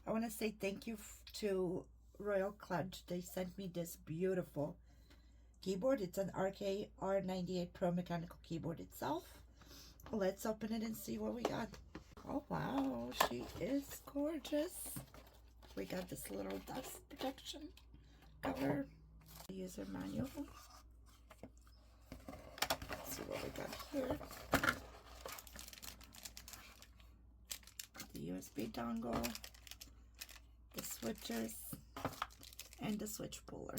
I want to say thank you to Royal Kludge. They sent me this beautiful keyboard. It's an R98 Pro mechanical keyboard itself. Let's open it and see what we got. Oh wow, she is gorgeous. We got this little dust protection cover. User manual. Let's see what we got here. The USB dongle, the switches, and the switch puller.